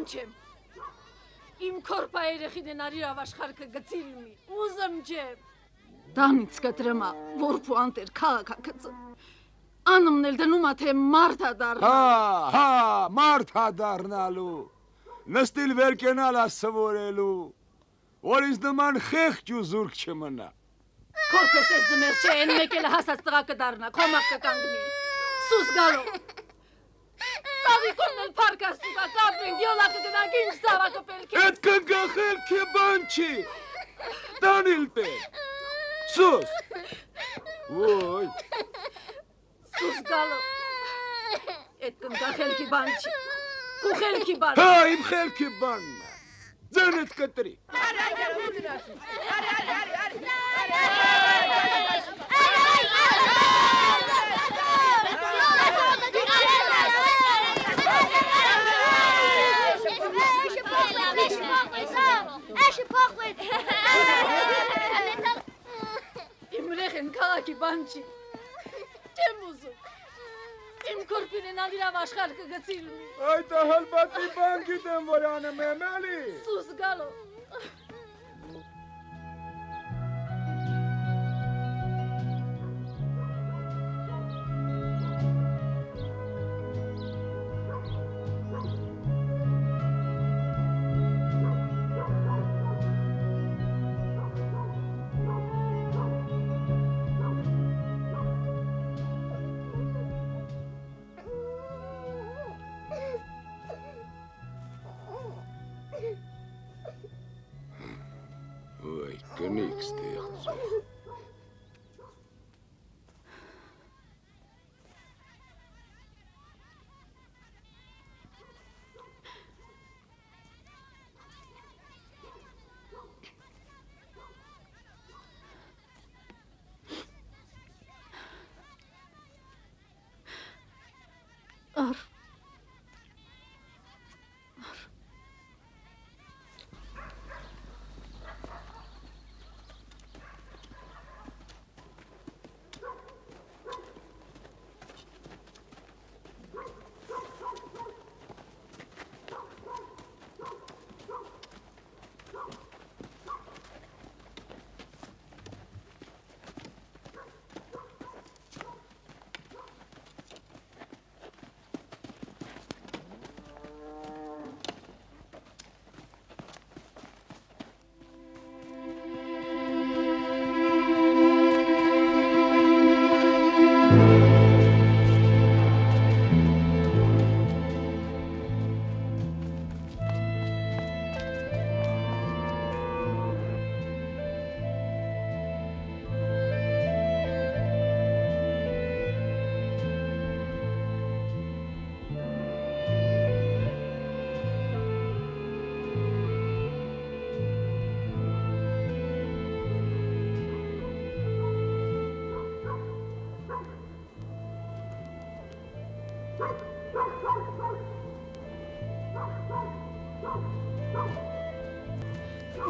չեմ։ Իմ քորպա երեխին են արիր ավաշխարքը գծիլմի, ուզմ չեմ։ Դանից կտրմա, որպու անտեր քաղաքակծը։ Անումն էլ դնում ա, թե մարդ ա դառնալու։ Հա, մարդ ա դառնալու։ Նստիլ վերկենալ ա սվորելու, որ ինձ նման խեղճ ու զուրկ չմնա։ Քորպես ես դմեր չէ, են մեկ էլ հասած տղա կդառնա, քոմակ կկանգնի։ Սուս գալով։ Ծավիկոնն էլ պարկաստուկա, կապենք, յոլակը գնանք, ինչ ծավա կպելք ես։ Էդ կնգախել կե բան չի, տանիլ տեր, սուս, ոյ։ Սուս գալով, էդ կնգախել կի բան չի, կու խելքի բան։ Հա, իմ խելքի բանն է, ձենդ կտրի։ Իմ ռեխեն կաղաքի բան չի, չեմ ուզում, իմ կորպին են անդիրավ աշխար կգծիլմի։ Այդ հալբատի բան գիտեմ, որ անեմ եմ էլի։ Սուս գալով։ Ոյ, կնիք ստեղծը։ Ար։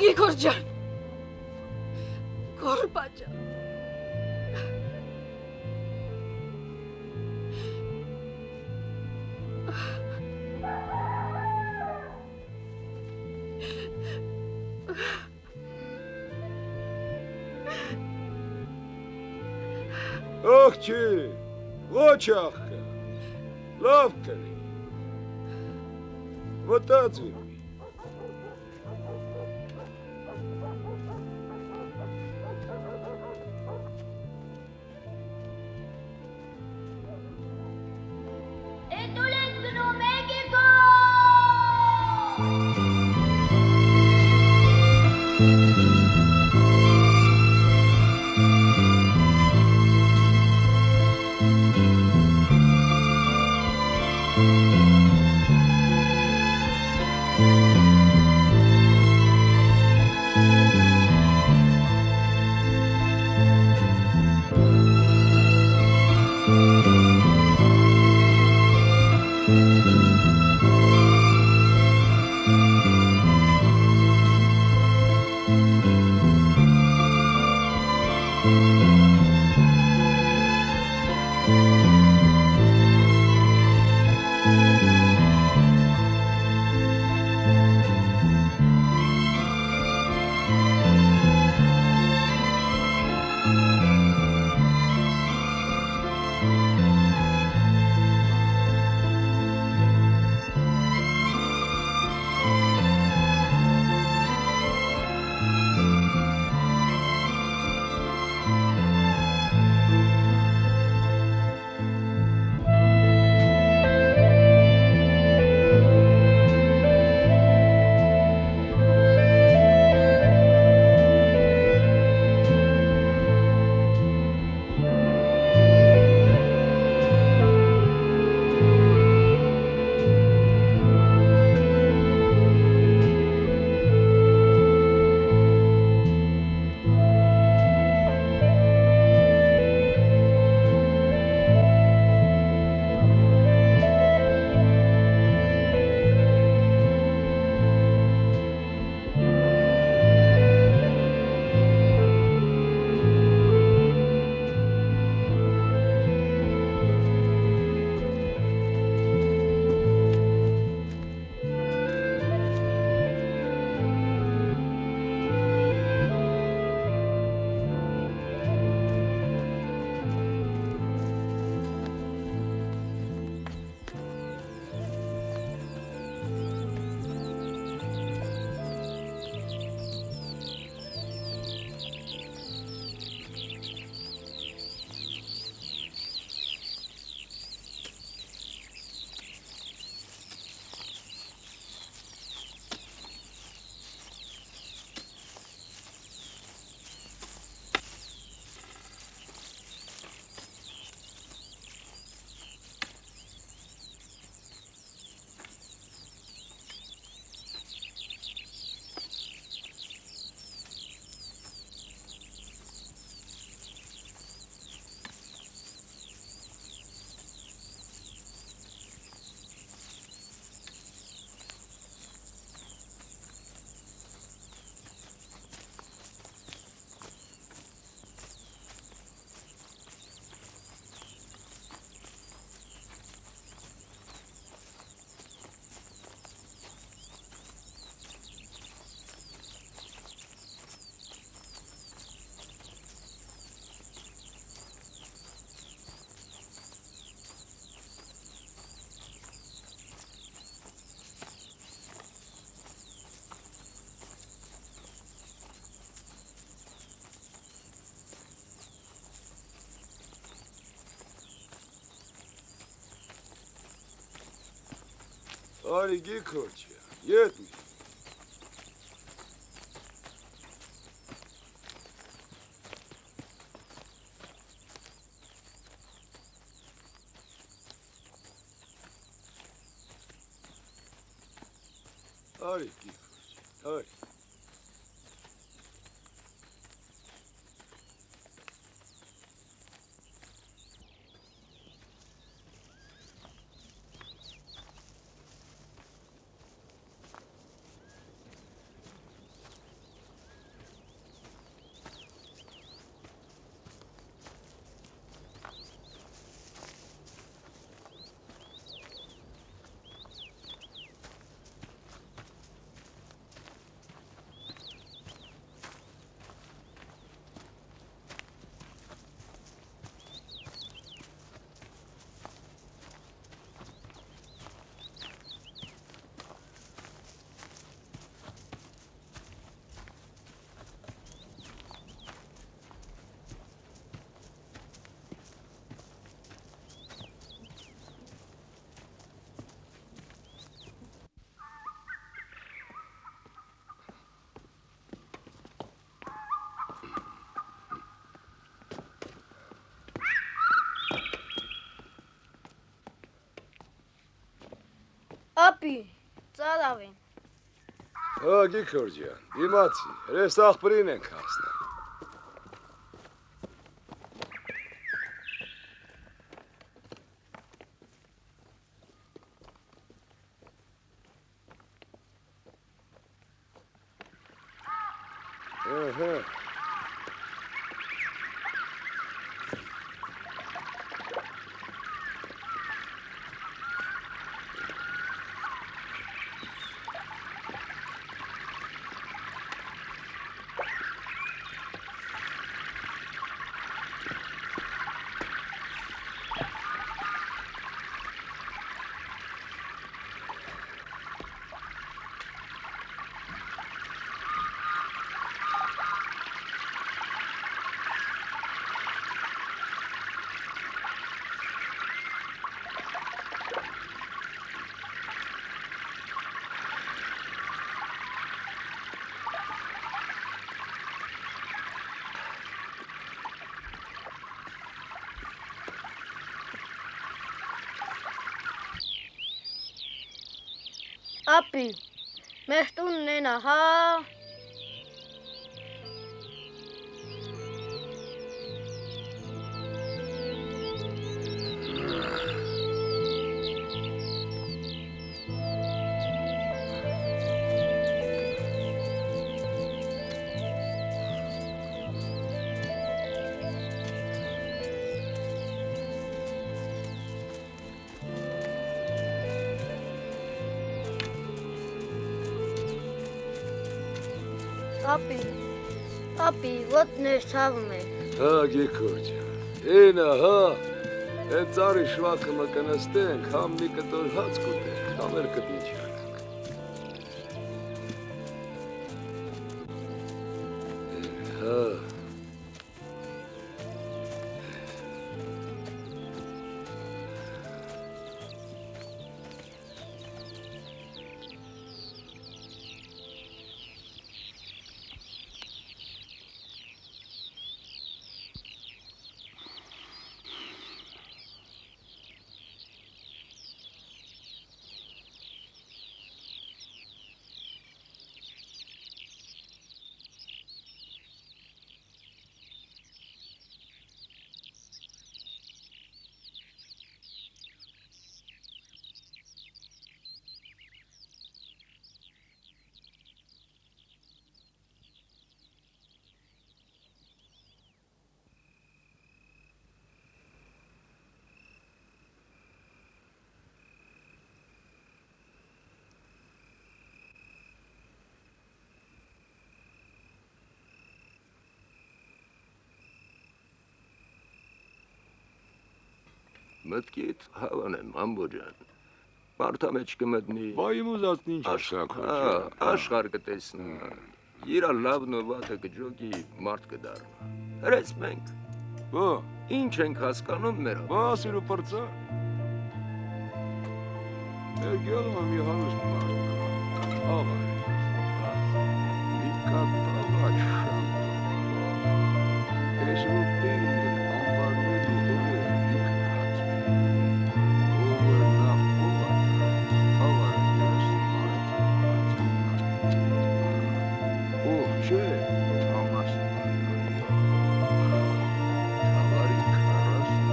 Գիգոր ջան, կորպա ջան, Աղջի, ոչ աղկա, լավ կրի, վտածի։ Արի գիքորջա, ետ մի։ Արի գիքորջա, արի։ Ապի, ծարավ են։ Գիքորջա, դիմացի, հրես աղբրին ենք հասնա։ Ապի, մեր տունն են ահա։ Ապի, ոտ ներցավում ենք։ Գիքորջա, ինը, են ծարի շվակը մը կնստենք, համ մի կտոր հաց կուտենք, համ էր կդիջանենք։ Մտքիդ հավանեմ, ամբոջան, մարդա մեջ կմտնի, Բայ իմ ուզածն ինչ աշխարհ, աշխարհ կտեսնա, իրա լավն ու վատը կջոգի մարդ կդառնա, հրես մենք, ինչ ենք հասկանում մեր սիրու պրծա, Գյուղը մի հարուստ մարդ կա, աղա է, մի կատաղաչ շանտ, ես որ պերիներ ամբարնելու հորեր ինքը հացվի, ով էր նախ ովատը, հավար է դրսում արդ, ով չէ, թամասն աննարի, թավարի քարասն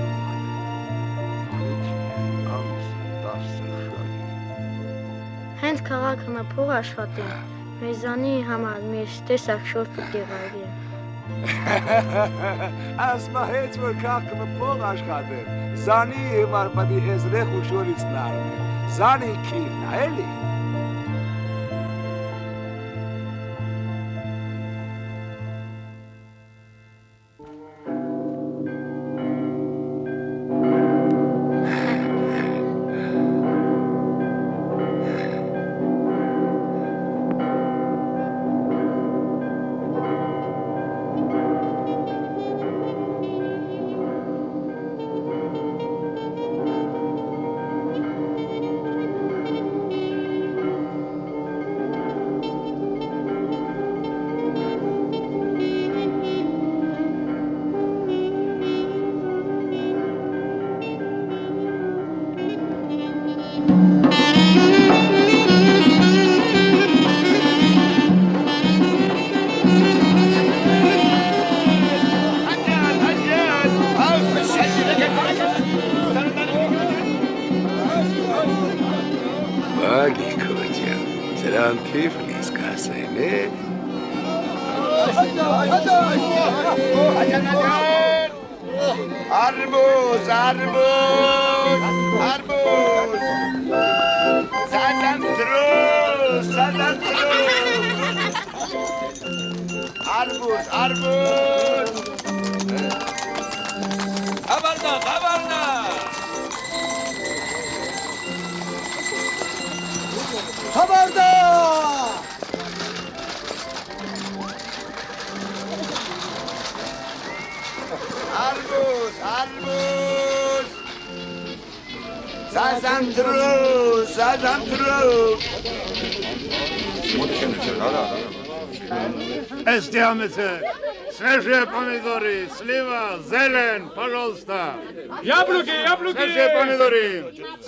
Հենց քաղաքը նա փող աշխատի, մեզանի համար մեր տեսակ շոր պիտի գարի։ Ասմա հեչ որ քաղաքը փող աշխատեր, զանի համար պետք է հեզրեխ ու շորից նարնի, զանի քիրն է, էլի։ Բագի քոջան, սրան թիֆլիս կասեն, է։ Arbuz, arbuz, arbuz. Sazandruz. Arbuz, arbuz. Kabarda. Arbuz, arbuz. Sazandruz. Эстиамете, свежие помидоры, слива, зелень, пожалуйста. Яблоки! Свежие помидоры,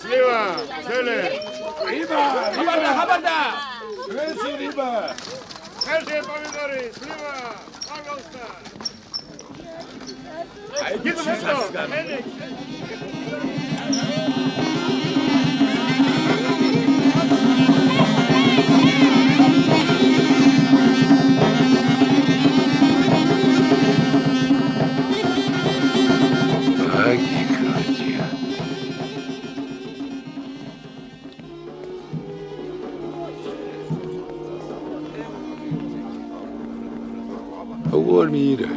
слива, зелень. Хабарда! Свежий риба! Свежие помидоры, слива, пожалуйста. Идите сюда, Эдик. Բագի քոջան։ Որ միրը։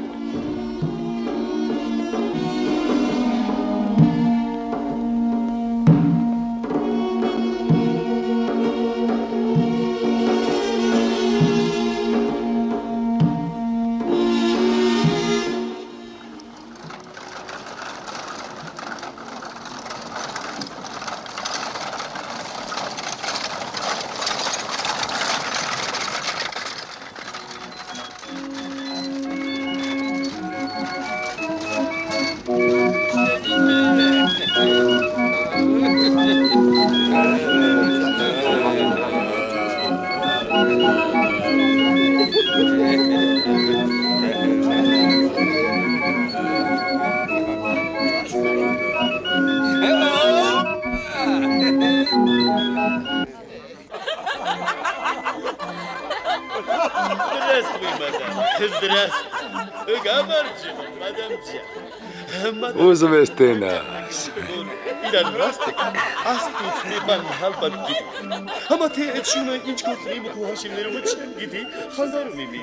Здравствуй, мадам. Здравствуй. Գավարջին, մադամ ջան։ Ուզում ես տենաս։ Իրան ռաստիկ, աստուց մի բան հալպատ գիտի։ Համա թե այդ շունը ինչ գործնի մի քո հաշիվներով չեմ գիտի, խազարում իմի։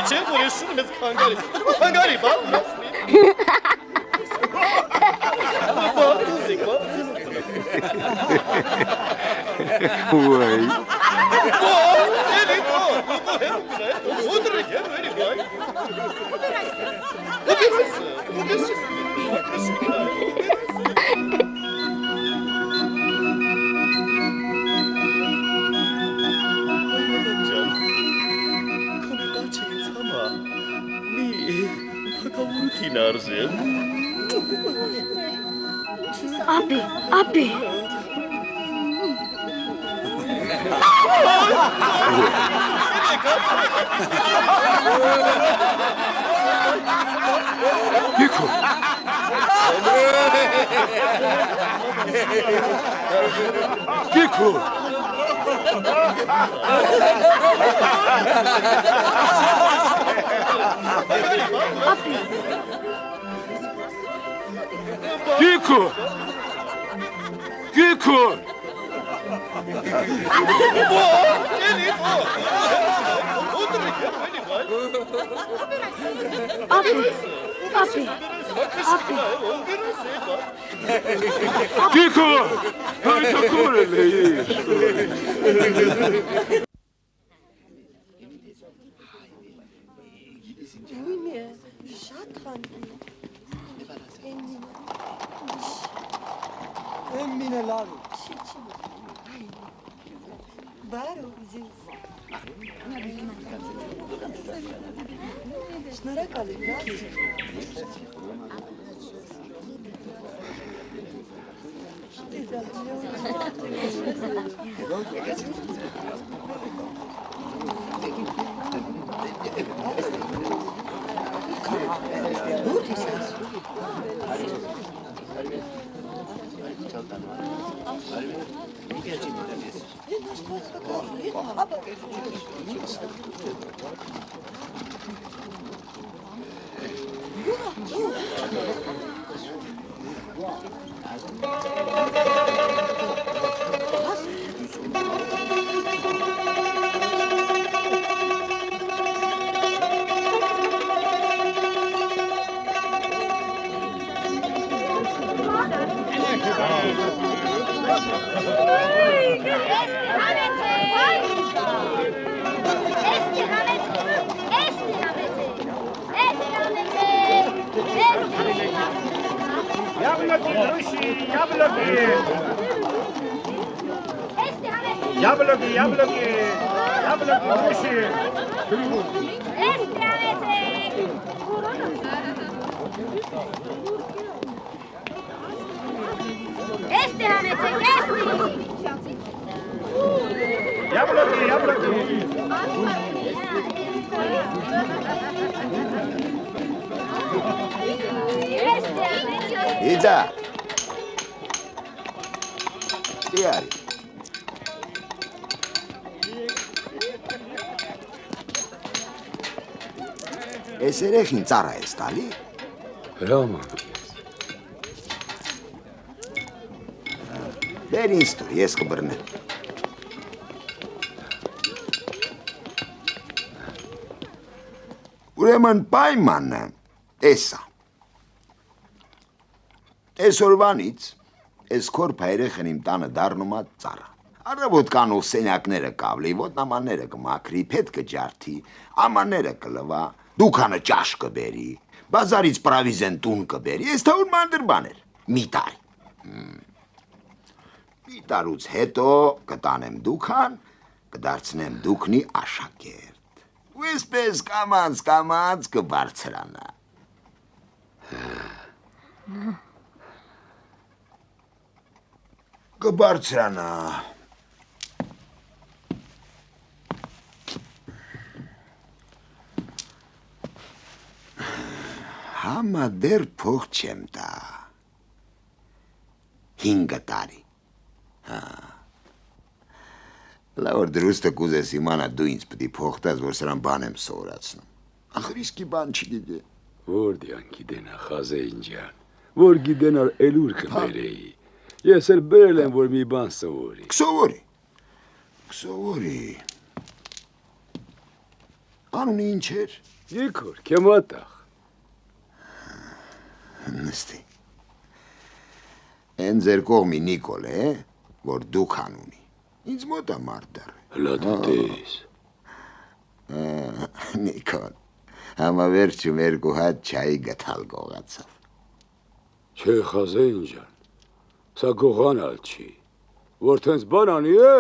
Չէ, որ ես շունում ես խանգարի, բալ նասնի։ Բատուզիկ, Ուայ։ Բալ, Ապի։ Գիքո։ Գիքո։ Ապի։ Գիքո։ Գիքո։ Ապի։ Ապի։ Ապի։ Գիքո։ Հայ թակուրել է։ Իձա։ Ստիարի։ Ես երեխին ծառա ես տալի։ Հրամանք ես։ Բեր ինձ տուր, ես կբռնեմ։ Ուրեմն պայմանը տեսա։ Այսօրվանից ես քորփա երեխեն իմ տանը դառնում ա ծառա։ Առավոտ կանող սենյակները կավլի, ոտնամանները կմաքրի, փետ կջարդի, ամանները կլվա, դուքանը ճաշ կբերի, բազարից պրավիզեն տուն կբերի, ես թվում մանդր բաներ, մի տարի։ Մի տարուց հետո կտանեմ դուքան, կդարձնեմ դուքնի աշակերտ։ Ու այսպես կամած կբարձրանա։ Կբարձրանա։ Համա դեռ փող չեմ տա։ 5 տարի։ Լավ որ դրուստը կուզես իմանա դու ինձ պիտի փող տաս, որ սրան բան եմ սովորացնում։ Ախր իսկի բան չգիտե։ Որ դիան գիտենա Խազեին ջան, որ գիտենար էլուր կբերեի։ Ես էլ բերել եմ, որ մի բան սովորի։ Կսովորի։ Անունի ինչ էր։ Գիքոր, քեմատախ։ Նստի։ Են ձեր կողմի Նիկոլ է, որ դուք անունի։ Ինձ մոտ է մարդ դեռ։ Հլա դու տես։ Նիկոլ, համավերջում 2 հատ չայի գթալ գողացավ։ Չէ Խազեին ջան, սա գողանալ չի, որ թենց բան անի է,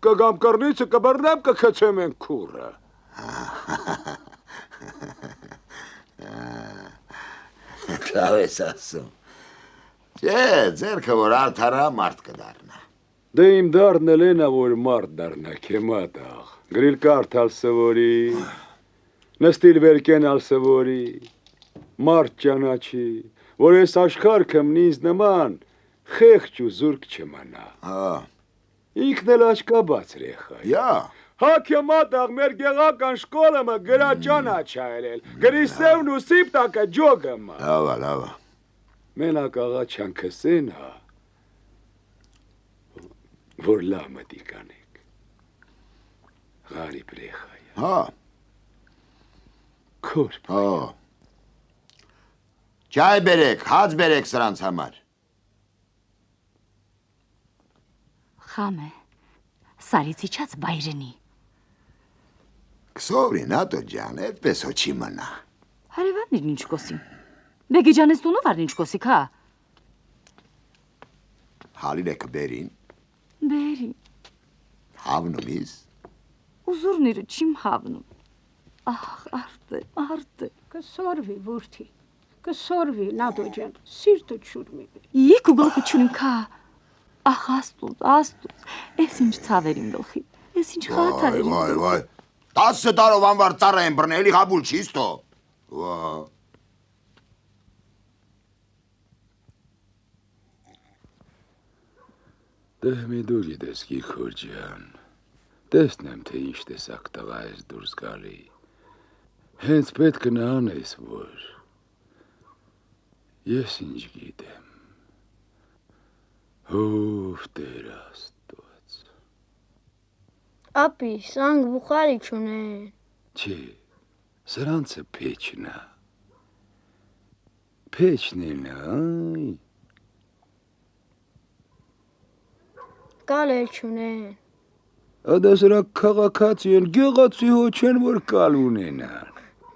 կգամ կռնիցը կբռնեմ կքցեմ են քուրը։ Լավ ես ասում, Չէ, ձերքը որ արդարա մարդ կդառնա։ Դե իմ դառնել են, որ մարդ դառնա քեմատաղ։ Գրիլ կարդալ սովորի, նստիլ վերկենալ սովորի, մարդ ճանաչի, որ այս աշխարհքն ինձ նման խեղճ ու զուրկ չմնա։ Հա։ Ինքն էլ աչկաբաց ռեխա։ Յա։ Հա քեմատաղ մեր գեղական շկոլը գրա ճանաչայել, գրիսևն ու սիպտակը ջոգը։ Լավա, լավա։ Մենակ աղա չանքսեն հա, որ լամը դիկանեք, ғարիբ ռեխայ, Հա։ կորպ, Հա։ Չայ բերեք, հաց բերեք սրանց համար։ Խամ է, սարից իջած բայրենի։ Կսովրի նատո ջան, այդպես հո չի մնա։ Հարևաններն ինչ կոսին։ Բեգի ջանես տունով արն ինչ կոսիք, հա։ Հալիրեքը բերին, Բերի, հավնում իզ։ ուզուրները չիմ հավնում։ Ահ, արդը։ Կսորվի, որդի, կսորվի, Նադո ջան, սիրտը չուր մի բեր։ Եկ ու գլխը չունիմ կա։ Ահ, աստուծ, ես ինչ ցավեր իմ գլխի, ես ինչ խաթար եմ։ Վայ, 10 տարով անվար ծառա եմ բռնել, էլի հաբուլ չի ստո։ Վա։ դե մի դու գիտես գիքոր ջան, տեսնեմ թե ինչ տեսակ տղա ես դուրս գալի, հենց պետք է նանես, որ ես ինչ գիտեմ, հով տեր աստված, Ապի, սանք բուխարի չունեն։ չէ, սրանցը փեչնա, փեչն էլ նա, այ, Կալ էլ չունեն։ ադա սրա քաղաքացի են, գեղացի հո չեն, որ կալ ունենան,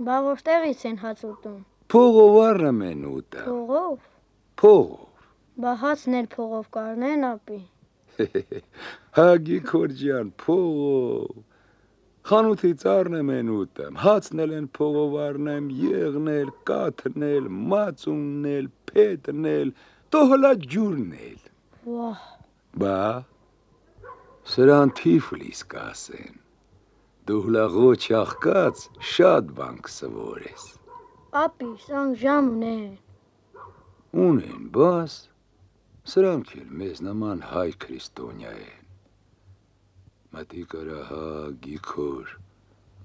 Բա որտեղից են հաց ուտում։ փողով առեմ են ուտա, Փողով։ փողով, Բա հացն էլ փողով կարնեն, ապի։ հա գիքոր ջան, փողով, խանութից առնեմ են ուտեմ, հացն էլ են փողով առնեմ, եղն էլ, կաթն էլ, մածունն էլ, փետն էլ, տո հլա ջուրն էլ, Վահ, բա, սրան թիֆլիս կասեն, դու հլա ղոչ աղկած շատ բան կսվորես, ապի, սանք ժամ ունեն։ ունեն, բաս, սրանք էլ մեզ նման հայ քրիստոնյա են, մտի կարա հա գիքոր,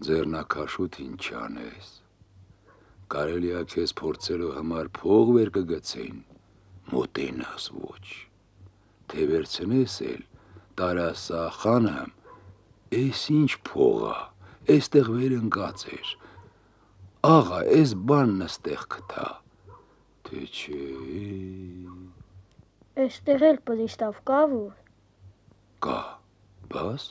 ձեռնակաշուտ ինչ անես, կարելի է քեզ փորձելու համար փող վեր կգցեն, մոտենաս ոչ, թե վերցնես էլ, տարասա խանամ, էս ինչ փողա, էստեղ վեր ընկած էր, աղա, էս բանն ստեղ կթա, թե չէ, Էստեղ էլ պլիստավ կա որ։ կա, բաս,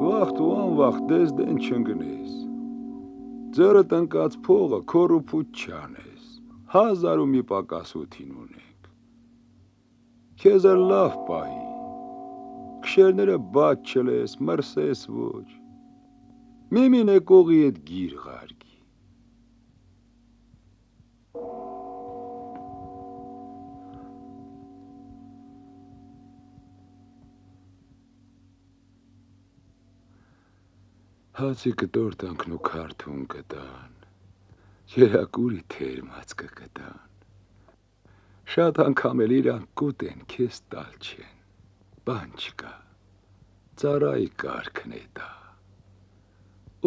վաղտ ու անվաղտ դես դեն չընգնես, ձերդ ընկած փողը քորուփուտ չանես, 1000 ու մի պակասութին ունեք, քեզ էլ լավ պահի, քշերները բաց չլես, մրսես ոչ, միմին է կողի էդ գիր ղարգի, հացի կտոր տանքն ու քարթուն կտան, երակուրի թերմած կկտան, շատ անգամ էլ իրան կուտեն, քեզ տալ չեն, բան չկա, ծարայի կարգն է դա,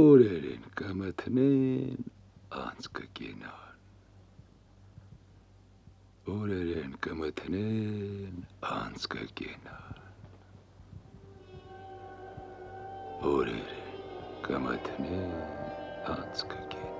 օրեր են կմթնեն, անց կկենան, օրեր են կմթնեն, անց կկենան, օրեր են կմթնեն, անց կկենան,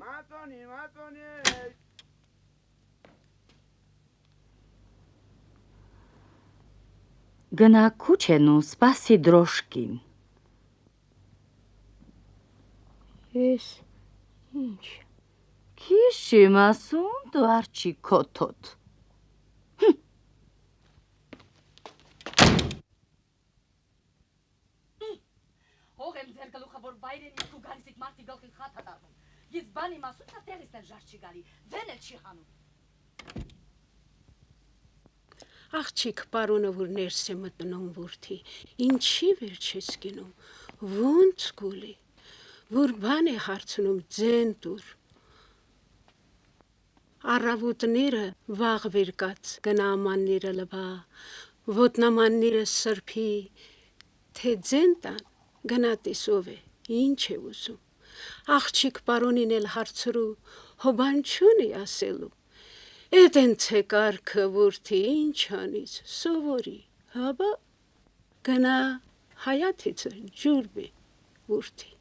Մատոնի։ Գնա քուչեն ու սպասի դրոշկին։ Ես ինչ։ Քիչ եմ ասում, դու արջի քոթոտ։ Հող եմ ձեր գլուխը, որ բայրեն իք ու գանիսիկ մարդի գլխին խատ հատարվում։ Ես բանի մասուցա տեղից էլ ժար չի գալի, ձեն էլ չի խանում։ Աղջիկ պարոնը, որ ներս է մտնում որդի, ինչի վերջ ես գնում, ոնց գուլի, որ բան է հարցնում ձեն տուր։ Առավոտները վաղ վերկած գնամանները լվա, ոտնամանները սրբի, թե ձեն տան գնա տեսով է, ինչ է ուզում։ Աղջիկ պարոնին էլ հարցրու, հոբան չուն է ասելու։ Էդ ընց է կարգը որդի, ինչ անից, սովորի, հաբա գնա հայաթիցը ջուր բե որդի։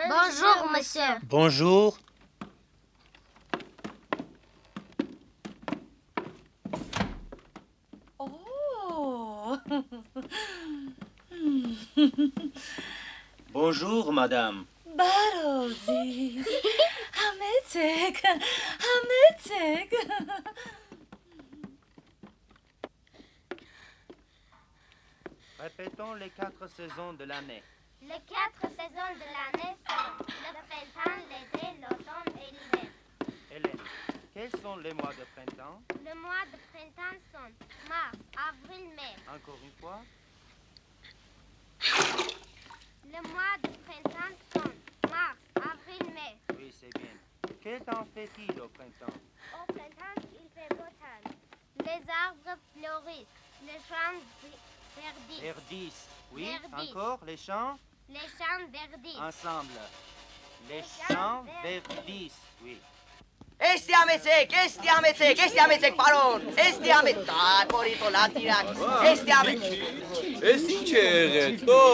Bonjour, monsieur. Bonjour. Oh. Bonjour, madame. Բարոզիս, համեցեք, համեցեք։ Répétons les 4 saisons de l'année. Les 4 saisons de l'année sont le printemps, l'été, l'automne et l'hiver. Hélène, quels sont les mois de printemps? Les mois de printemps sont mars, avril, mai. Encore une fois. Les mois de printemps sont mars, avril, mai. Oui, c'est bien. Quel temps fait-il au printemps? Au printemps, il fait beau temps. Les arbres fleurissent, les champs verdissent. Verdissent. Oui, Verdissent. encore les champs? Les champs verdissent. Ensemble. Les champs verdissent. Oui. Este amեցեք, պարոն, este ամեցեք, կորիտո լատիրակ, este ամեցեք։ Էս ինչ է եղել, տո։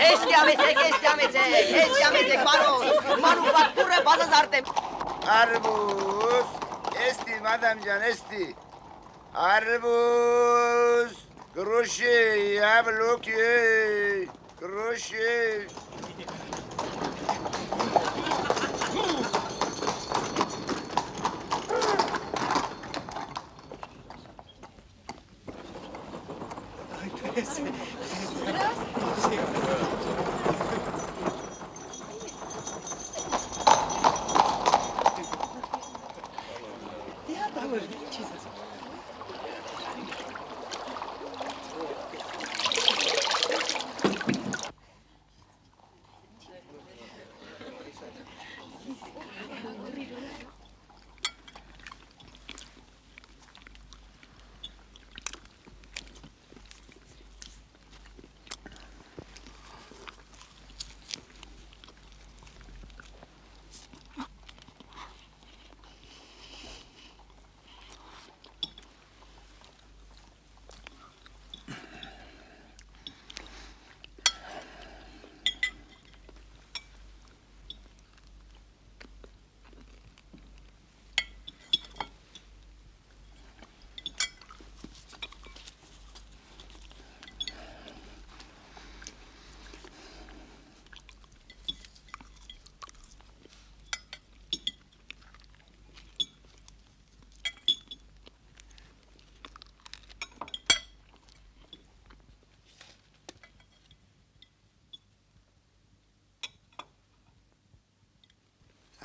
Este ամեցեք, պարոն, մանուֆակտուրը բազազարդեմ։ Arbuz, esti madam can, esti. Arbuz, груши, яблоки, груши.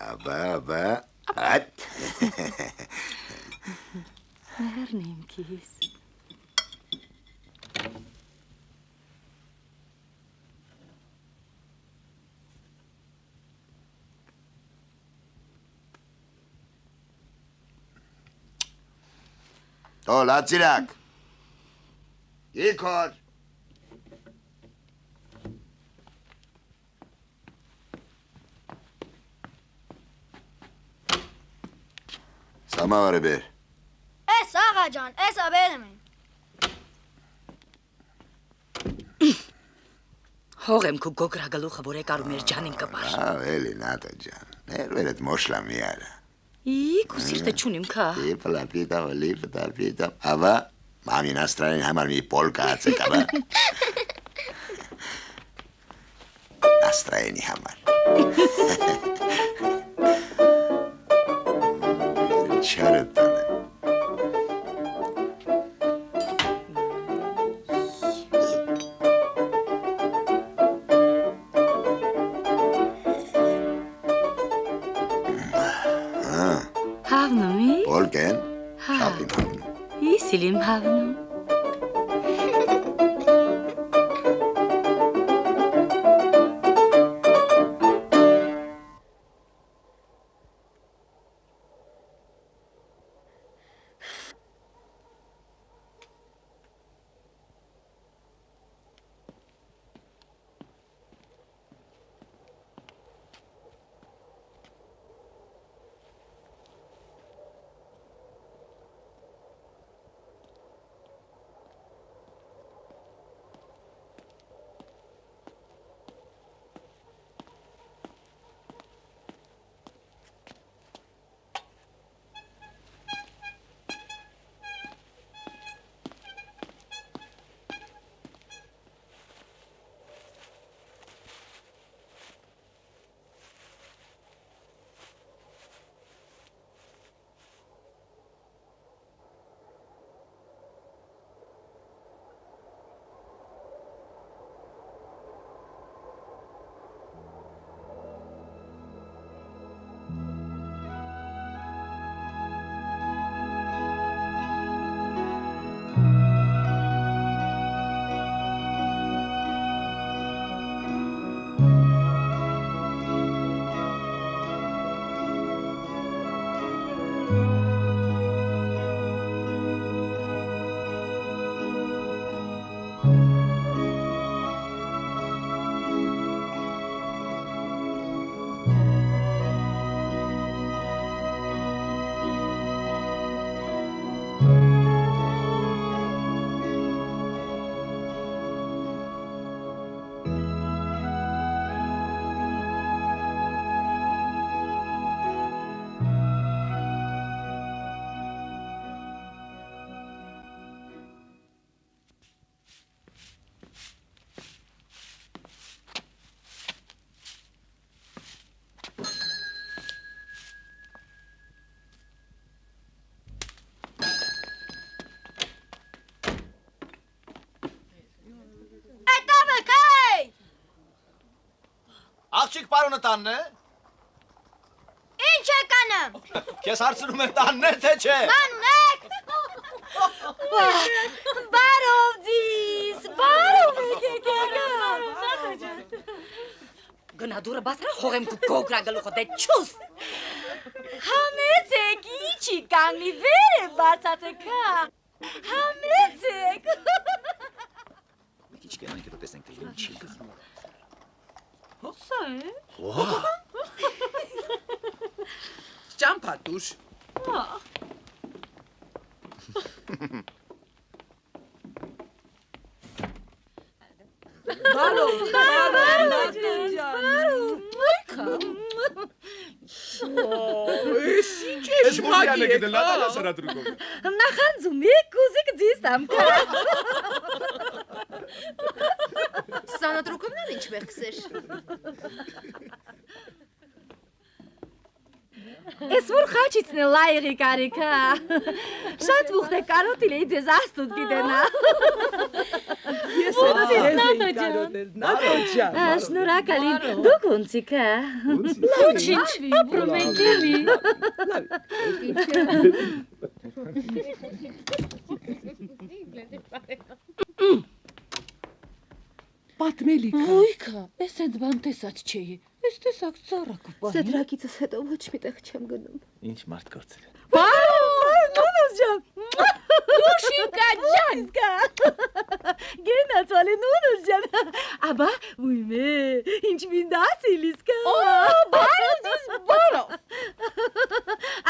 Aba, at. Մերնիմ քիզ։ Ո լացիրակ։ Իքոր։ Սամավարը բեր։ Էս աղա ջան, էսա բերեմ են։ Հողեմ քու գոգրագլուխը որ եկարում էր ջանին կպար։ Էլի նատա ջան։ Ներվերդ մոշլամի արա։ Իք ու սիրտը չունիմ քա։ Լիպտա։ Ավա, մամին աստրային համար մի պոլկա ացեք, ավա։ Աստրայինի համար։ Չարը տանը։ Հավնումի։ Պոլկեն, շատ իմ հավնում։ Իսիլ իմ հավնում։ Աղջիկ պարոնը տանն է։ Ինչ եք անում։ Քեզ հարցնում եմ տանն է թե չէ։ Ման ունեք։ Բարով ձիս, բարով եկեք եկան։ Գնա դուրը բասրա հողեմ քու գոգրագլուխը դե չուս։ Համեցեք, ինչի կանգնի վեր է բարձացեք հա։ Համեցեք։ Ինչ կյանք է տեսնենք թե ինչի կա։ Հոսա է։ Վա։ Ճամփատուշ։ Հա։ Բարով, բարով, ինչ է շմագի եք։ Նախանձում եք կուզիկ ձիստամ կա։ Սանատրուկովն էլ ինչ մեղքսեր։ Ես որ խաչիցն է լայրի կարիքա։ Շատ վուխտ է կարոտիլ էի ձեզ աստուտ գիտենա։ Ես էլ կարոտել, նատո ջան։ Շնորհակալ եմ, դուք ոնցիք է։ Ոչինչ, ապրում ենք էլի։ Պատմելիքա։ Ոյքա, ես այդ բան տեսած չէի։ Ես տեսակ ծառա կպահի։ Սեդրակիցս հետո ոչ մի տեղ չեմ գնում։ Ինչ մարդ գործել է։ Նունուս ջան։ Ուշիկա ջանսկա։ Գենացալի նունուս ջան։ Աբա, ույմե, ինչ մինդացի լիսկա։ Բարով ձեզ, բարով։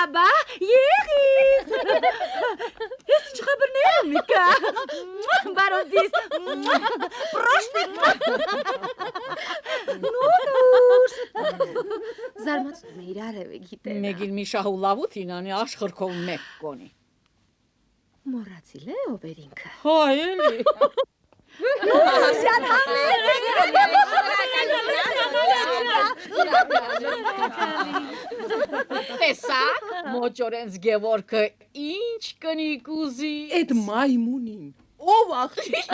Աբա, եղի։ իմացնում է իր արևը գիտենա։ Մեգիլ մի շահու լավուց ինանի աշխրքով մեկ կոնի։ Մոռացիլ է ով էր ինքը։ Հա, էլի։ Շան Տեսակ, մոճորենց Գևորգը ինչ կնիկ ուզի։ Էդ մայմունին, ով աղջիկ։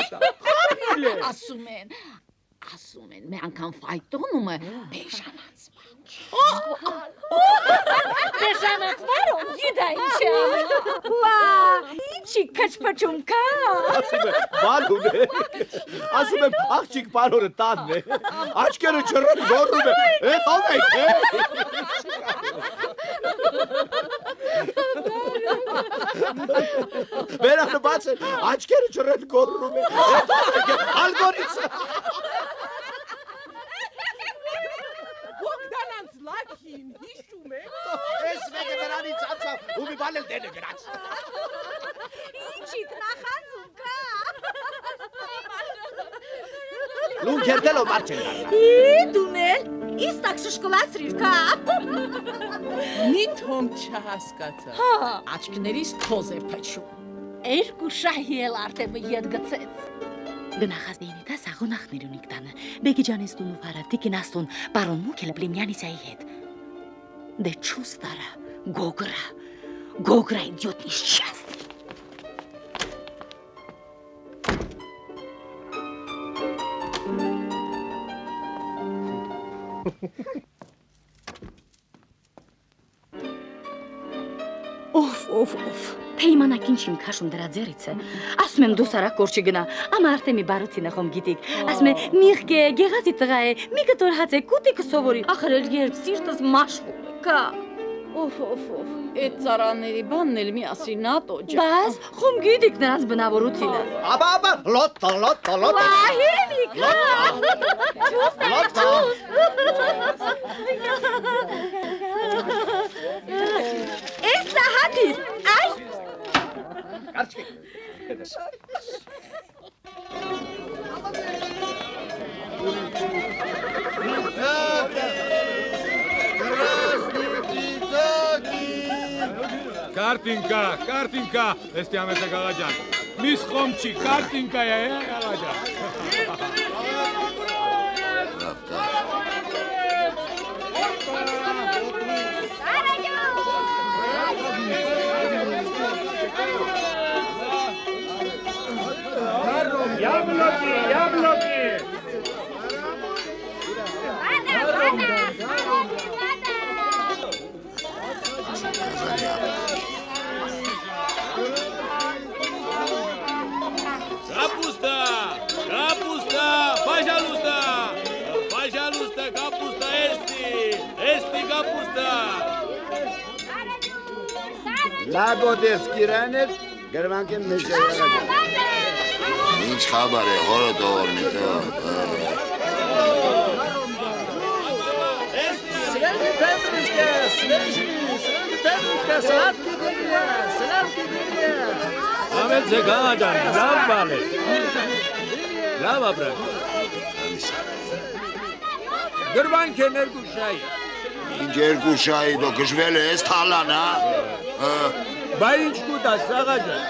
Ասում են, մի անգամ ֆայտոնում է բեժանած Բեժանացվարում գիտա ինչ է անում։ Վա, ինչի քչփչում կա։ Բալուն է։ Ասում եմ աղջիկ բարորը տանն է։ Աչքերը չռն գոռում է։ Էդ ով եք է։ Բերանը բաց է, աչքերը չռն գոռում է։ Ալգորիթմ։ Բոգդանանց լաքին հիշում եք։ Ես մեկը նրանից անցավ ու մի բան էլ դեն է գնաց։ Ինչիդ նախանձում կա։ Լուն կերտելով մարդ չեն դառնա։ Դուն էլ իստակ շշկոլացրիր կա։ Մի թոմ չհասկացա։ Աչքներիս թոզ է փչում։ Երկու շահի էլ արտեմը ետ գցեց։ Գնախազդեինի դա սաղոնախներ ունիք տանը, բեկի ջանեստուն ու վարավ, տիկին աստուն, պարոն մուքելը պլիմյանիսայի հետ։ Դե չուս տարա, գոգրա իդյոտնիս չաստ։ Օֆ, Պեյմանակ ինչ իմ քաշում դրա ձերից է, ասում եմ դու սարակ կոր չգնա, ամա արդեմի բարութին ախոմ գիտիք, ասում է միղկ է, գեղացի տղա է, մի կտոր հաց է, կուտիկը սովորի, ախր էլ երբ սիրտս մաշվում է, կա։ Օֆ, էդ ծարաների բանն էլ միասին նատո ջա։ Բաս, խում գիտիք նրանց բնավորությունը։ Աբա, լոտա։ Վահիրնիկ, Էս սահատիս, այ։ Կարտինկա, էստի ամեցը գաղաջան։ Միս խոմչի, կարտինկա է, գաղաջան։ Яблоки! Капуста! Пожалуйста, капуста, эсти капуста! Լաբոդես կիրաներ, գրվանք եմ մեզ Ինչ խաբար է, հորը տողորն է տող։ Սլավի Պետրուշկա, սլավքի դիրիա։ Ամեցը գաղաջան, լավ բալ է։ Լավ ապրակ։ Գրվանք է ներգու շայի։ Ինչ երկու շայի դո գժվել է, ես թալան, Բա ինչ կուտաս, աղաջան։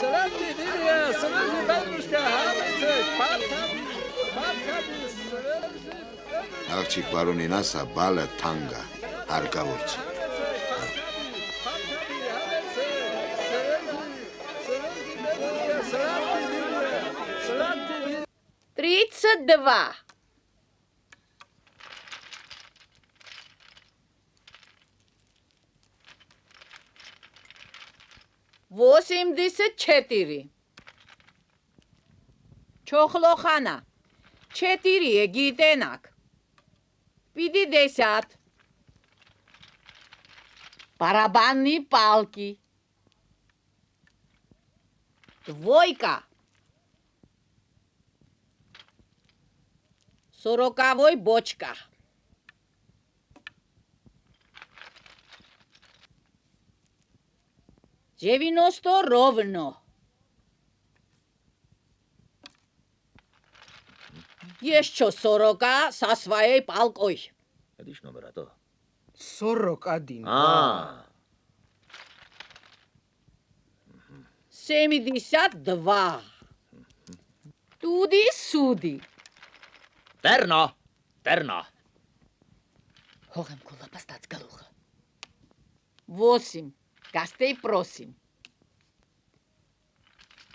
Սլավքի դիրիա, սլավի Պետրուշկա, Աղջիկ բարոնին ասա, բալը թանգա, հարկավոր չի։ 32. 84. Չոխլոխանա, 4 է գիտենակ, պիդի 10, բարաբաննի պալկի, դվոյկա, սորոկավոյ բոչկա, Девяносто ровно. Еще 40 со своей палкой. Это ж номер, а то. 41. 72. Туди-сюди. Терно! Терно! Հողեմ քո լապաստած գլուխը։ 8. Гостей просим.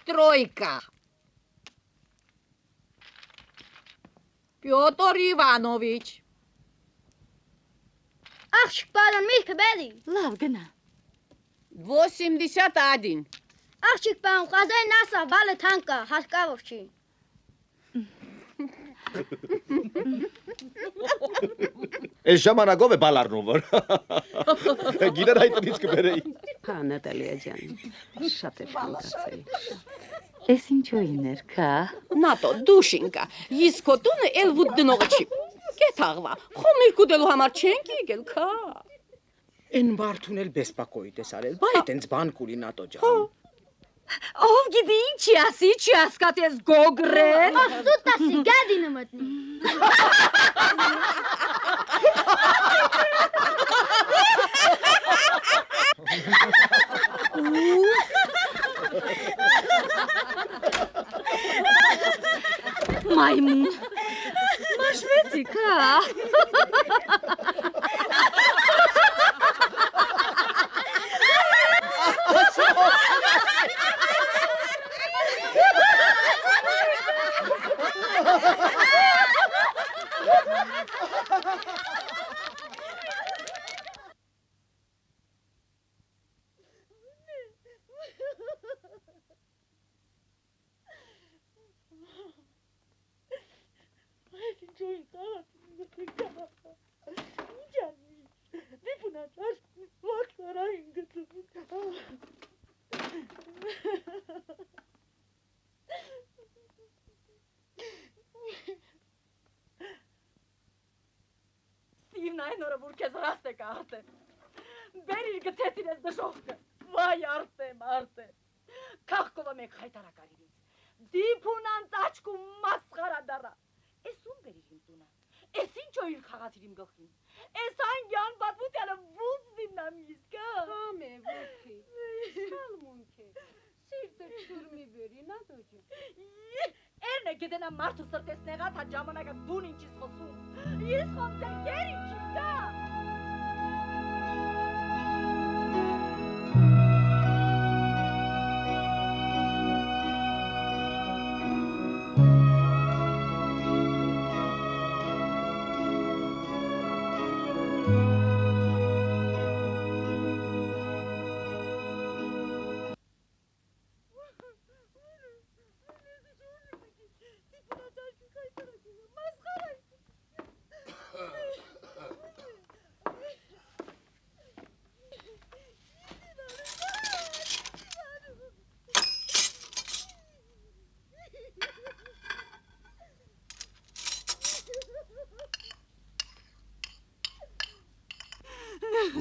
3. Петр Иванович. Աղջիկ բալան միրգը բերի։ Լավ գնա։ 81. Աղջիկ բան խազեն ասա բալը թանկա հարկավոր չի։ Այս ժամանակով է բալառնում որ։ Գիներ հայտնից կբերեի։ Հա Նատալիա ջան, շատ է ֆանտասիա։ Էս ինչոյիներ կա։ Նատո դուշինկա։ Ես քո տունը էլ վուտ դնողը չի։ Կեթաղվա։ Խոմիր կուդելու համար չենք եկել քա։ Են բարդուն էլ բեսպակոյի տեսարել։ Բայ այտենց բան կուլի Նատո ջան։ Ով գիտի ինչի ասի, չի հասկացի ես գոգրեն։ Սուտ ասի գադինը մտնի։ Մայմուն։ Մաշվեցի կա։ Սիվն այն օրը, որ քեզ ռաստ է կահատեմ։ Բերիր գթեցին ես դժողքը։ Վայ արտեմ։ Կաղկովը մեկ հայտարակարիրից։ Դիպունան տաչկու մասխարա դարա։ Ես ում բերիր իմ տունը։ Ես ինչ օիր խաղացիր իմ գլխին։ Ես այն յան բատմությանը վուծ դիմնամ ես կա։ Համե որդի, սալմունք է, սիրտը չուրմի բերի, Նատոջը։ Էրն է գետենա մարդու սրտես նեղատ հա ժամանակը դուն ինչիս խոսում։ Ես խոմսել կեր ինչի կա։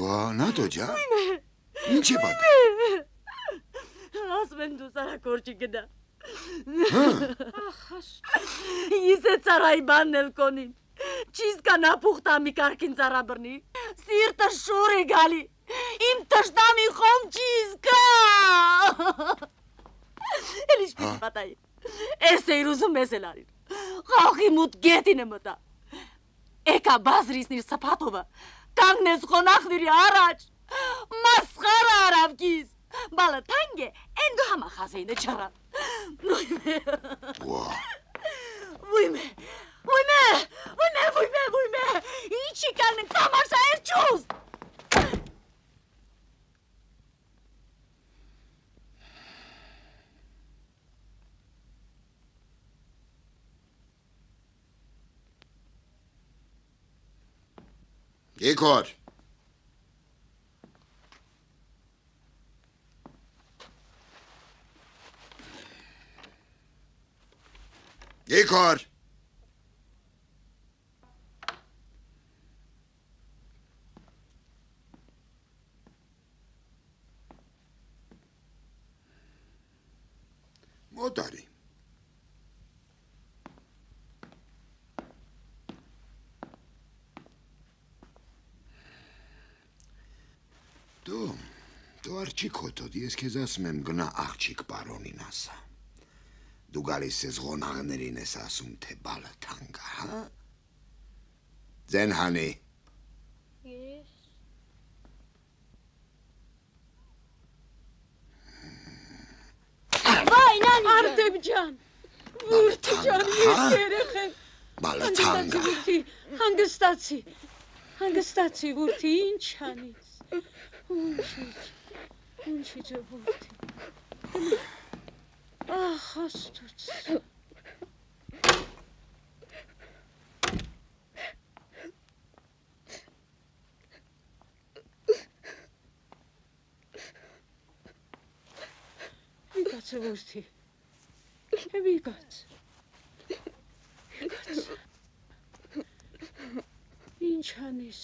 وا Նատո ջան։ Ինչ է բադ։ Ասում են դու սարակորճի գնա։ Ես է ծարայի բանն էլ կոնին։ Չիս կա նապուղտամի կարգին ծարա բրնի։ Սիրտը շուր է գալի։ Իմ տշտամի խոմ չիս կա։ Էլ ինչ պիտի պատայի։ Ես էիր ուզում ես էլ արիր։ Խաղի մուտ գետին է մտա։ Էկա բազրիսնիր սպատովը։ Կանգնես խոնախների առաջ, մասխարը արավ կիս, բալը թանգ է, են դու համա խազեինը չարա։ Վույմ է, ինչի կանգնեմ, տամաշա էր չուզ։ Եկոր։ Եկոր։ Մոտարի։ Դու աղջիկ հոտոտ, ես քեզ ասում եմ գնա աղջիկ պարոնին ասա։ Դու գալիս ես ղոնաղներին ես ասում, թե բալը թանկ է, հա։ Ձեն հանի։ Ես Վայ, նանի Արտեմ ջան, որդի ջան, ես երեխեն Բալը թանկ է։ Հանգստացի, որդի, ինչ անից, ունչիչ է որդի, ախ, աստուց, Վիկաց է որդի, վիկաց, ինչ անիս,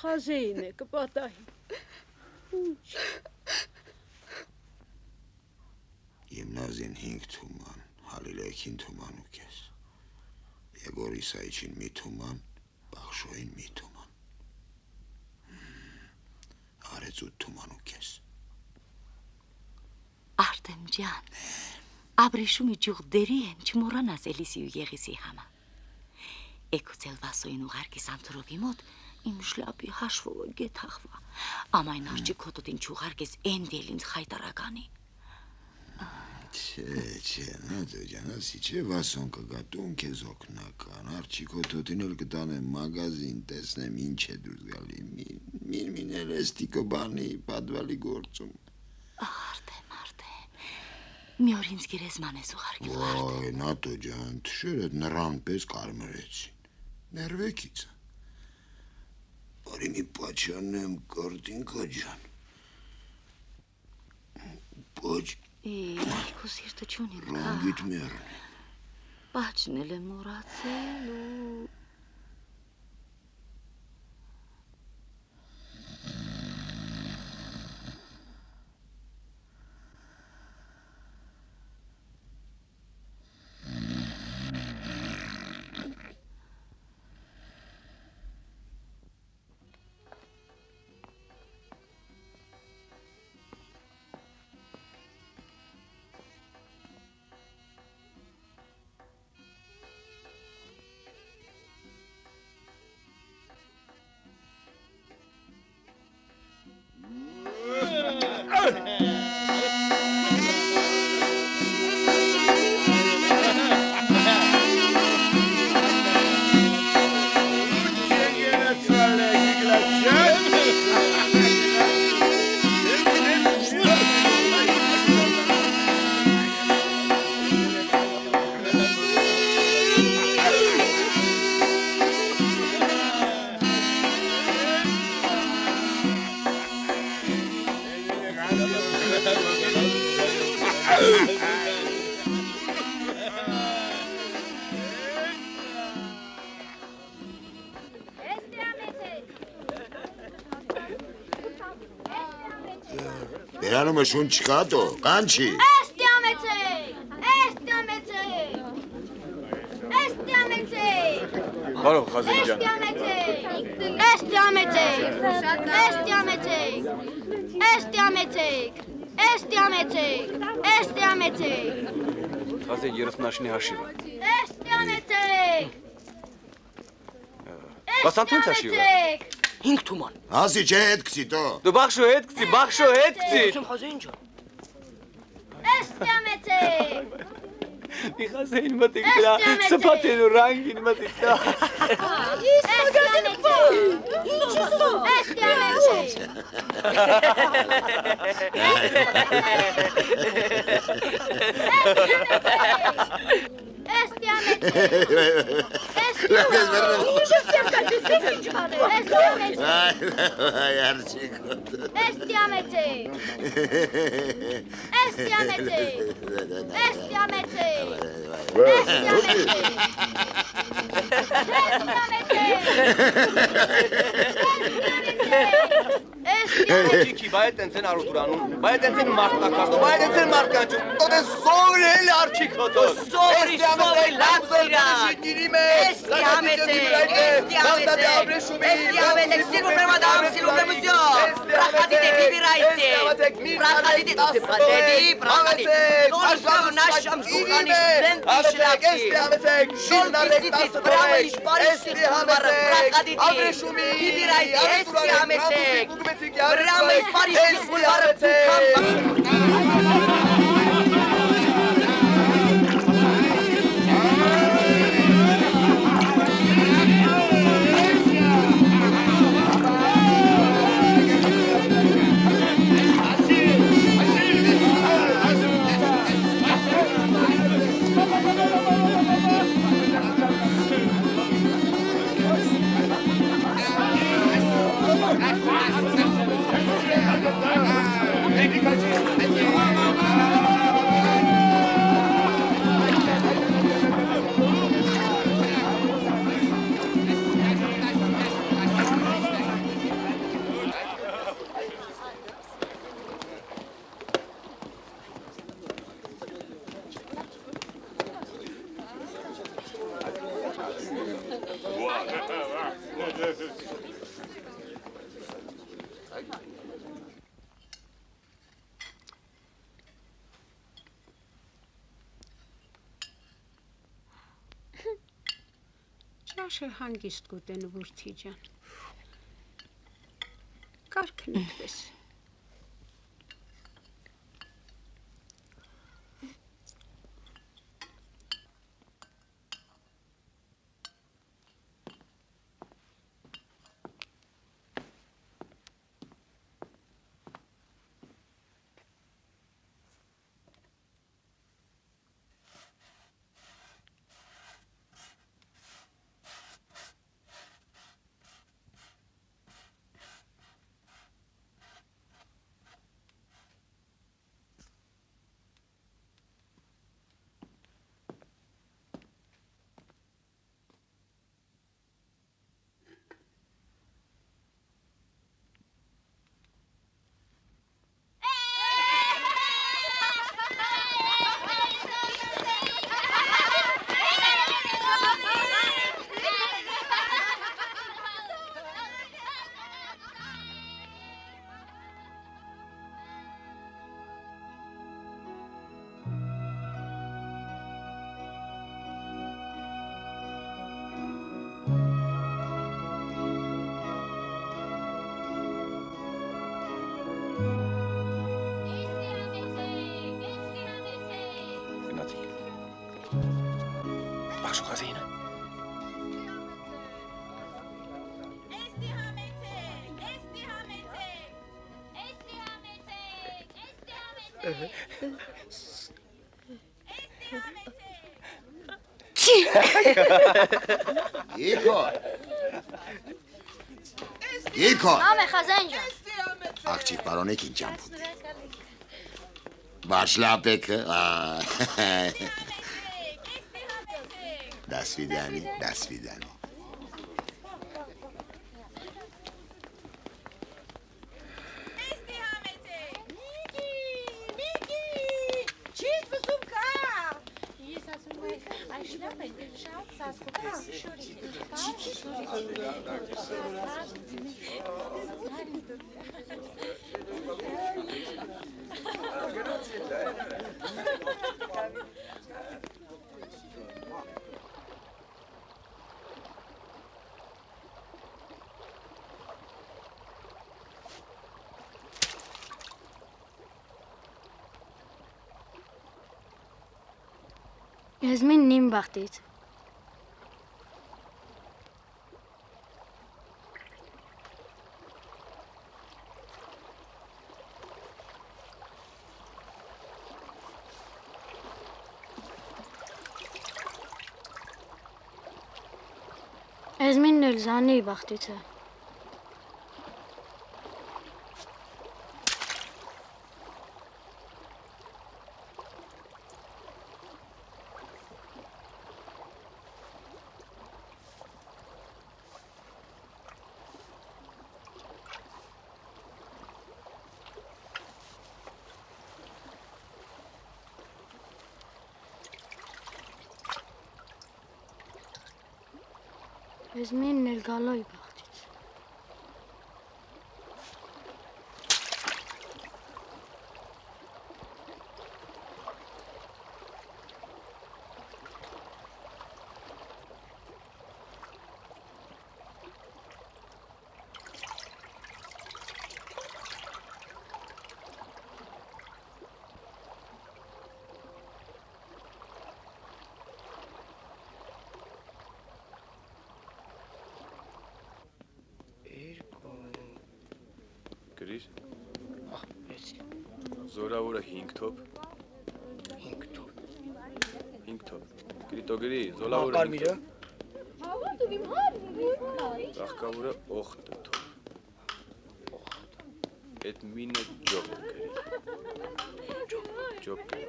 խազեին է կպատահի, ինչ, Իմնազին 5 թուման, Հալիլեքին թուման ու կես, Եգոր Իսայիչին մի թուման, Բախշոյին մի թուման, Արեց 8 թուման ու կես, Արտեմ ջան, Աբրիշումի ջուղդերի են չմոռանաս Էլիսի ու Եղիսի համը։ Էգուցել վասոյին ուղարկիս Անտրովի մոտ իմ շլապի հաշվով գեթախվա, ամայն արջի կոտոտին չուղարկես էնդել ինձ խայտարականի։ Չէ, նադո ջան, ասի չէ վասոն կգատում քեզ օգնական, արջի կոտոտին էլ կտանեմ մագազին, տեսնեմ ինչ է դուրս գալի, մին էլեստիկո բանի, պատվալի գործում։ Մի օր ինձ գերեզման ես ուղարկի Ոյ, նատո ջան, թշերը նրան պես կարմրեցին, ներվեկից, բարի մի պաչանեմ կարդինքա ջան, պաչ, քո սիրտը չունիմ կա, ռանգիտ մերն է, պաչն էլ եմ մորացել ու... Բերանում է շուն չկա տո, կանչի։ Բարով խազին ջան։ Խազին 30-աշնի հաշիվը։ Բասանթունց հաշիվը։ 5 թուման։ Ասի չէ հետ կցի տո։ Դու բախշո հետ կցի։ Խազին ջան։ Մի խազին մտիկ դրա, սպատեն ու ռանգին մտիկ դրա։ Իսկ մագազին պոյ, ինչ ուզո։ Չիքի, բայց տենցեն արուտուրանում, բայց տենցեն մարդնակազնով, բայց տենցեն մարդկանչում, տոտ է սովրել արջիկ հոտոտ։ Սովրի, լացիրա, էստի համեցեք, սիրու պրեմադամ, սիրու պրեմուսյոն, պրախադիտե, բիբիրայցե, պրախադիտե, պրախադիտե, նոշկավ նաշամ շուխանի շուտեն տիշլակի, շոլպիսիտից պրամը իշպարիսի խումարը, պրախադիտե, բիբիրայցե, էստի համեցեք, պրամը իշպարիսի խումարը, Ճաշը հանգիստ կուտեն որդի ջան։ Կարգն այդպես։ Իկո։ Մամե խազան ջան։ Աղջիկ պարոնեք ինչ ամփոփ։ Բաշլապեկը։ До свидания, до свидания. Եզմին նիմ բախտից։ Եզմինն էլ զանի բախտից է։ Ես մինն էլ գալոյ բաղջից։ Գրիր։ Զորավորը 5 թոփ։ 5 թոփ։ 5 թոփ։ Գրիտո գրի, զորավորը։ Կարմիրը։ Ծաղկավորը 8 թոփ։ Այդ մինը ջոկ գրի։ Ջոկ գրի։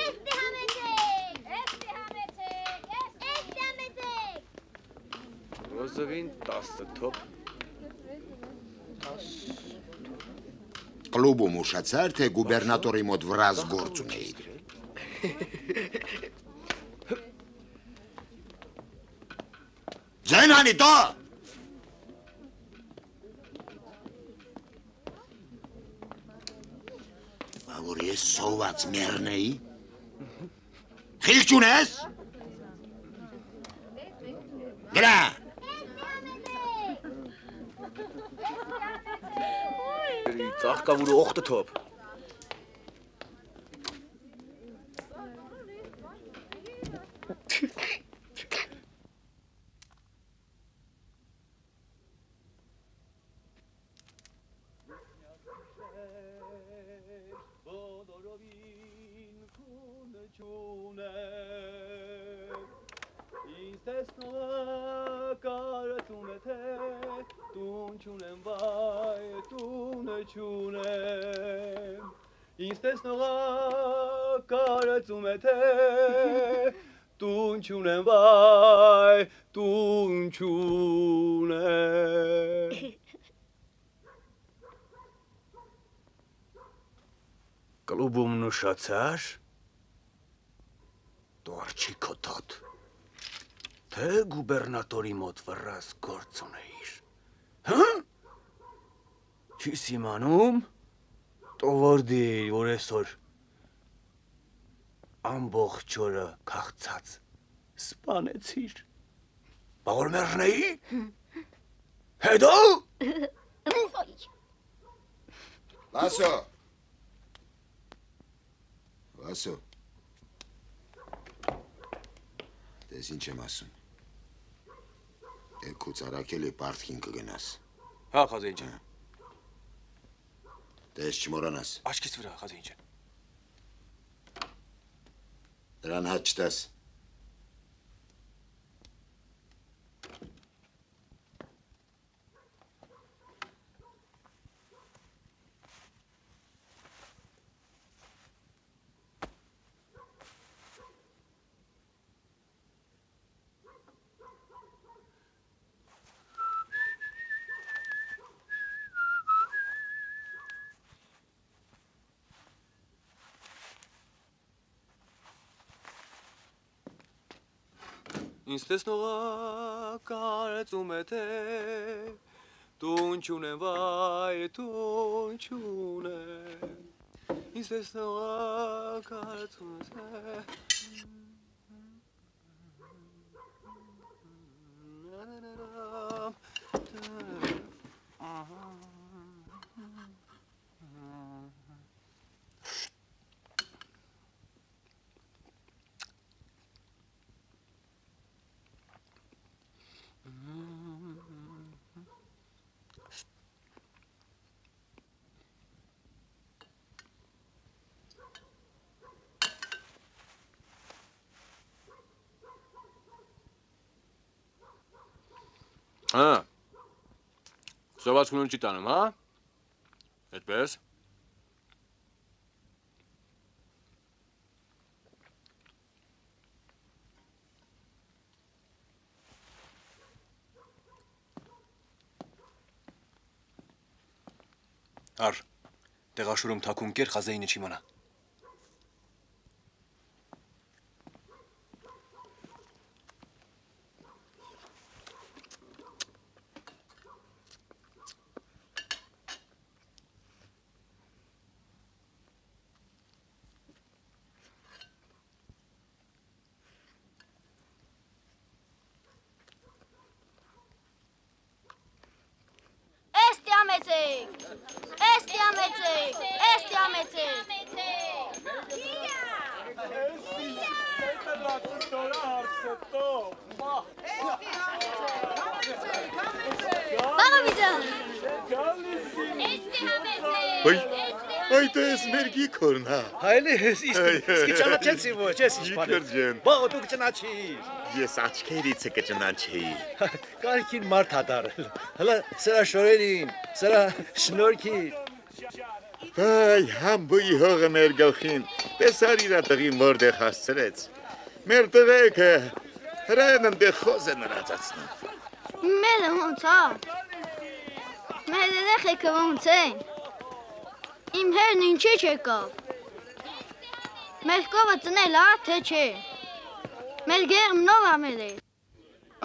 Էստի համեցեք, էստի համեցեք, էստի համեցեք։ Ռոզովին 10 թոփ։ Կլուբում ուշացար, թե գուբերնատորի մոտ վրազ գործ ունեիր։ Ձեն անի տո։ Որ ես սոված մերն էի։ Խիղճ ունես։ Գրա։ Գրի, ծաղկավորը 8 թոփ։ Ինձ տեսնողա կարծում է թե տուն չունեմ վայ տուն չունեմ Կլուբում նշացար դու արջի քոթոտ թե գուբերնատորի մոտ վրաս գործ ունեիր հա Չիս իմանում Տովորդի, որ այսօր ամբողջ օրը քաղցած սպանեցիր։ Բաղոր մերժնեի։ Հետո։ Վասո։ Վասո։ Տես ինչ եմ ասում։ Երկուց արակել է պարտքին կգնաս։ Հա, խազեին ջան։ Տես չմորանաս։ Աչքից վրա, խազեին ջան։ Դրան հատ չտաս։ Ինձ տեսնողա կարծում է թե տուն չունեմ վայ տուն չունեմ Ինձ տեսնողա կարծում է թե Հա, սովածքունուն չի տանում, հա, հետպես։Ար, տեղաշուրում թակում կեր խազեինը չիմանա։ Այդ էս մեր գիքորն հա։ Հայլի, իսկ ճանաչեցի ոչ, ես ինչ բան։ Գիքոր Բա դու կճանաչիր։ Ես աչքերից կճանաչեի։ Կարքին մարդ հադարել։ Հələ սրա շորերին, սրա շնորհքի։ Վայ, համբույի հողը մեր գլխին, տեսար իրա տղին որտեղ հասցրեց։ Մեր տղեկը հրան ընդ խոզ է նրածացնում։ Մերը ոնց է։ Մեր երեխեքը ոնց են։ Իմ հերն ինչի չեկավ։ Մեր կովը ծնել է, թե չէ։ Մեր գերմ նով ամեր է։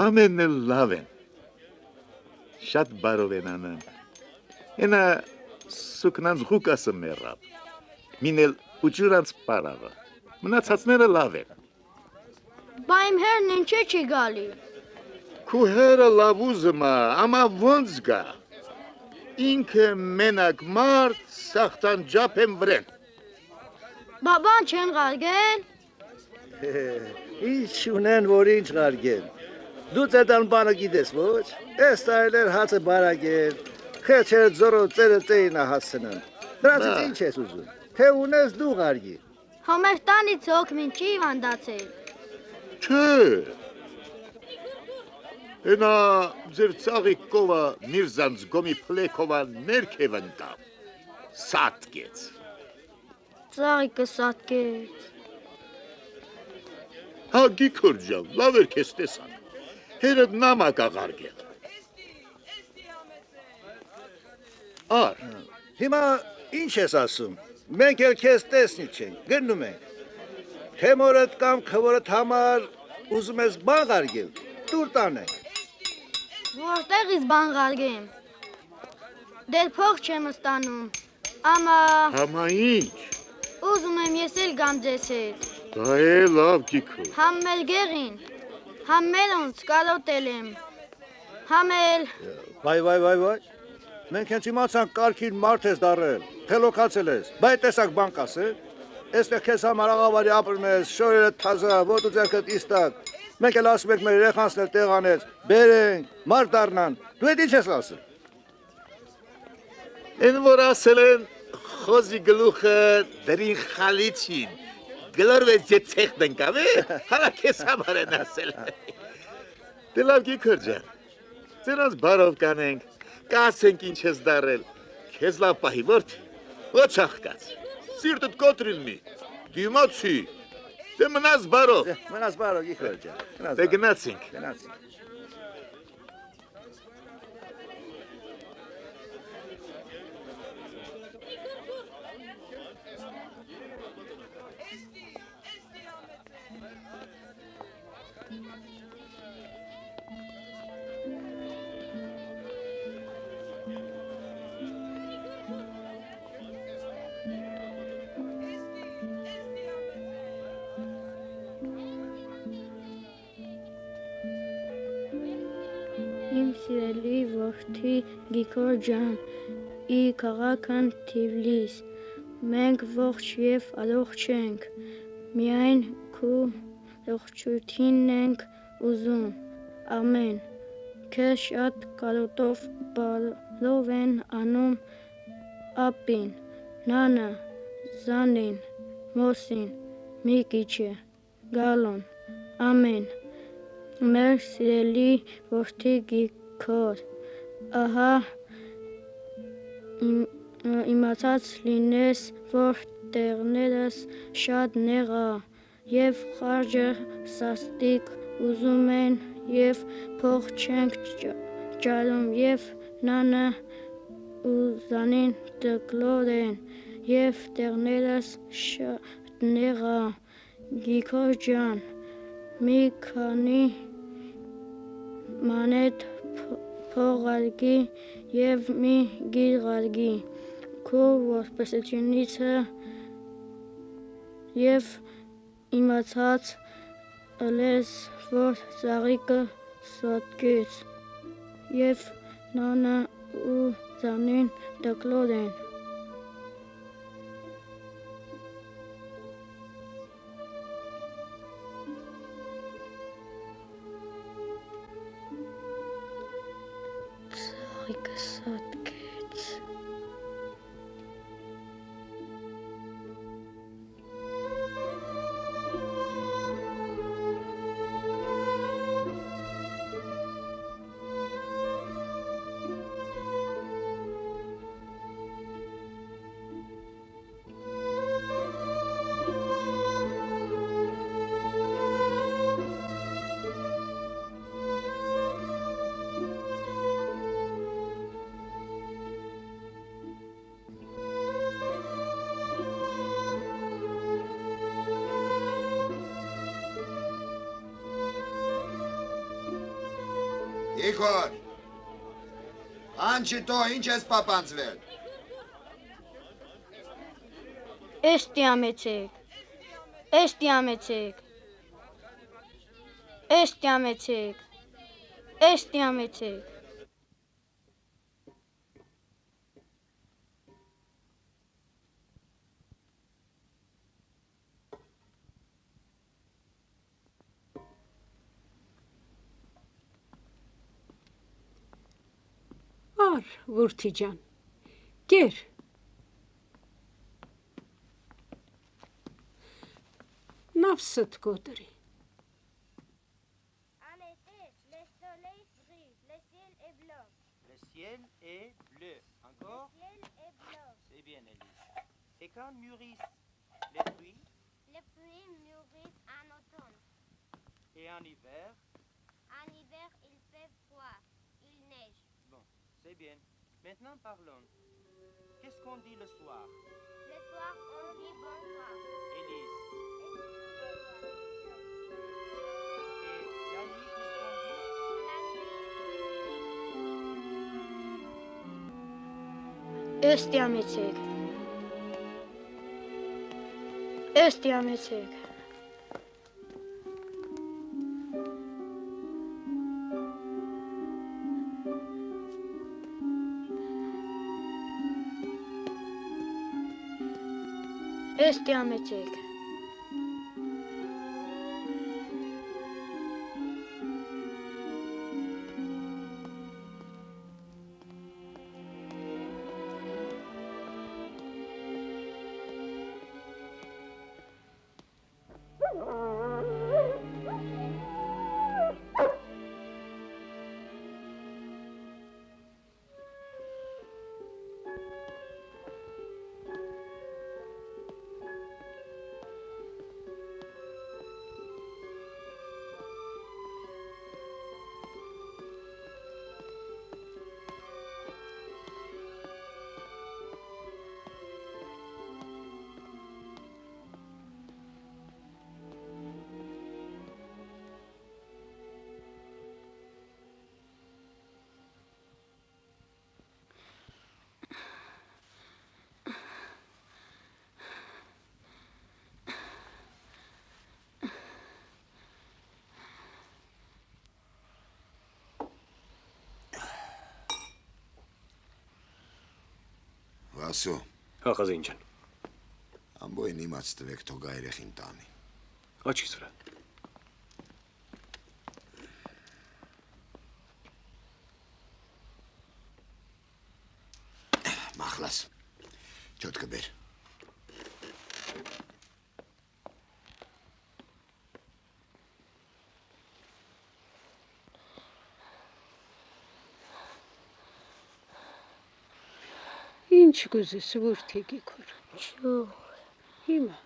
Ամենն էլ լավ են։ Շատ բարով են անան։ Ենա սուկնանց ղուկասը մերավ։ Մինել ուջուրանց պարավը։ Մնացածները լավ են։ Բա իմ հերն ինչի չի գալի։ Քու հերը լավ ուզում է, ամա ոնց գա։ Ինքը մենակ մարդ սախտան ջապ եմ վրեն։ Բաբան չեն գարգել։ Ինչ ունեն, որ ինչ գարգեն։ Դու ծետան բանը գիտես ոչ, ես տարել էր հացը բարագել, խեչեր ձորո ծերը ծեինա հասցնան։ Դրանցից ինչ ես ուզում, թե ունես դու գարգի։ Հոմեր տանից հոգմին չի վանդացել։ Չէ։ Ենա ձեր ծաղի կովա միրզանց գոմի պլեկովա ներքև ընկավ, սատկեց։ Ծաղիկը սատկեց։ Հա գիքոր ջան, լավ էր քեզ տեսան, հերդ նամակ աղարգել։ Ար, հիմա ինչ ես ասում, մենք էլ քեզ տեսնիլ չենք, գնում ենք, թե մորդ կամ քվորդ համար ուզում ես բան գարգել, տուր տանենք։ Որտեղից բան գարգեմ։ Դեր փող չեմ ստանում, ամա… Համա ինչ։ Ուզում եմ ես էլ գամ ձեզ հետ։ Դա է լավ գիքոր։ Համ մեր գեղին, համ մերոնց կալոտել եմ, համ էլ… Վայ, մենք հենց իմացանք կարգին մարդ ես դարել, թելոքացել ես, բայ տեսակ բան կաս է, էստեղ քեզ համար աղավարի ապրում ես, շորերը թազա, ոտու ձերքդ իստակ, մենք էլ ասում ենք մեր երեխանցն էլ տեղանեց, բերենք, մարդ դառնան, դու էդ ինչ ես ասում։ Են որ ասել են խոզի գլուխը դրին խալիչին, գլորվեց ջետ ցեխ դնկավ է, հալա քեզ համար են ասել։ Դե լավ գիքոր ջան, ձերանց բարով կանենք, կասենք ինչ ես դարել, քեզ լավ պահի որդի, ոչ աղկաց, սիրտդ կոտրիլ մի, դիմացի, դե մնաս բարով։ Մնաս բարով գիքոր ջան, դե գնացինք։ Իմ սիրելի որդի Գիգոր ջան, ի քաղաքն Թիֆլիս, մենք ողջ և առողջ ենք, միայն քո ողջությունն ենք ուզում, ամեն, քեզ շատ կարոտով բարով են անում ապին, նանա, զանին, մոսին, Միկիչը, գալոն, ամեն, մեր սիրելի որդի Գիգոր, ահա իմացած լինես, որ տեղներս շատ նեղ է, և խարջը սաստիկ ուզում են, և փող չենք ճարում, և նանը ու զանին տկլոր են, և տեղներս շատ նեղ է, Գիգոր ջան, մի քանի մանետ փող արգի և մի գիր արգի քո որպեսությունից և իմացած ըլես, որ ծաղիկը սատկեց և նանը ու ձանին դկլոր են։ Ցաղիկը սատկեց։ Իգոր, անչի տո ինչ ես պապանձվել։ Էստի ամեցեք, էստի ամեցեք, էստի ամեցեք, էստի ամեցեք։ Ար, որդի ջան, կեր։ Նավսդ կոտրի։ Le soleil brille, le ciel est blanc. Le ciel est bleu. Encore? Le ciel est blanc. C'est bien, Elise. Et quand mûrissent les fruits? Les fruits mûrissent en automne. Et en hiver? En hiver, il fait froid, il neige. Bon, c'est bien. Maintenant parlons. Qu'est-ce qu'on dit le soir? Le soir, on dit bonsoir. Élise. Et la nuit, qu'est-ce qu'on dit? La nuit. Էստի ամեցեք, էստի ամեցեք։ Էստի ամեցեք։ Վասո։ Հախազին ջան։ Ամբոյն իմաց տվեք թող երեխին տանի։ Աչքիս վրա։ Մախլաս։ Չոտ կբեր։ Ինչ գուզես որդի Գիգոր։ Ջուր։ Հիմա։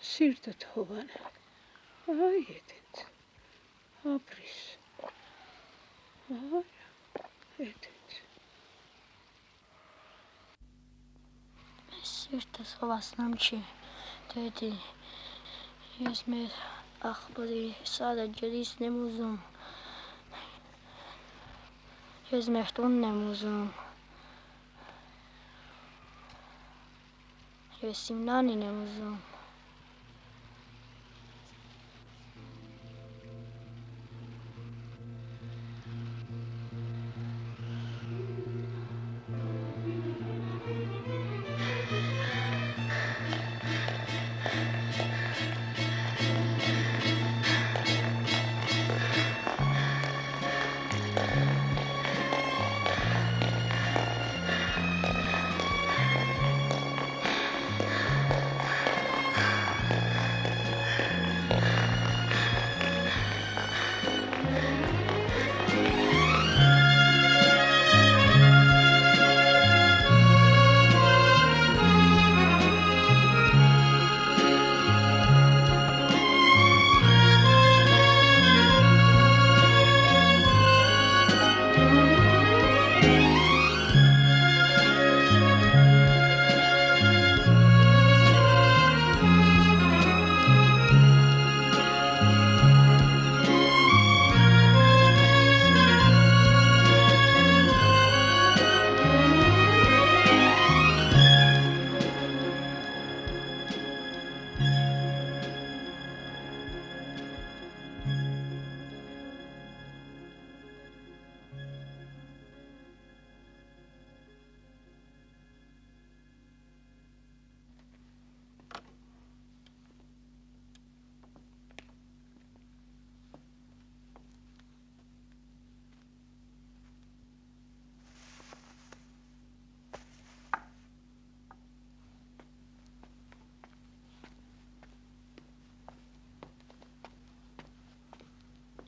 Սիրտդ հովան։ Այ հետդ։ Ապրիս։ Այ հետդ։ Սիրտս հովասնամ չի, դեդի։ Ես մեր աղբերի սարը ջրիսն եմ ուզում։ Ես մեր տունն եմ ուզում։ Ես իմ նանին եմ ուզում։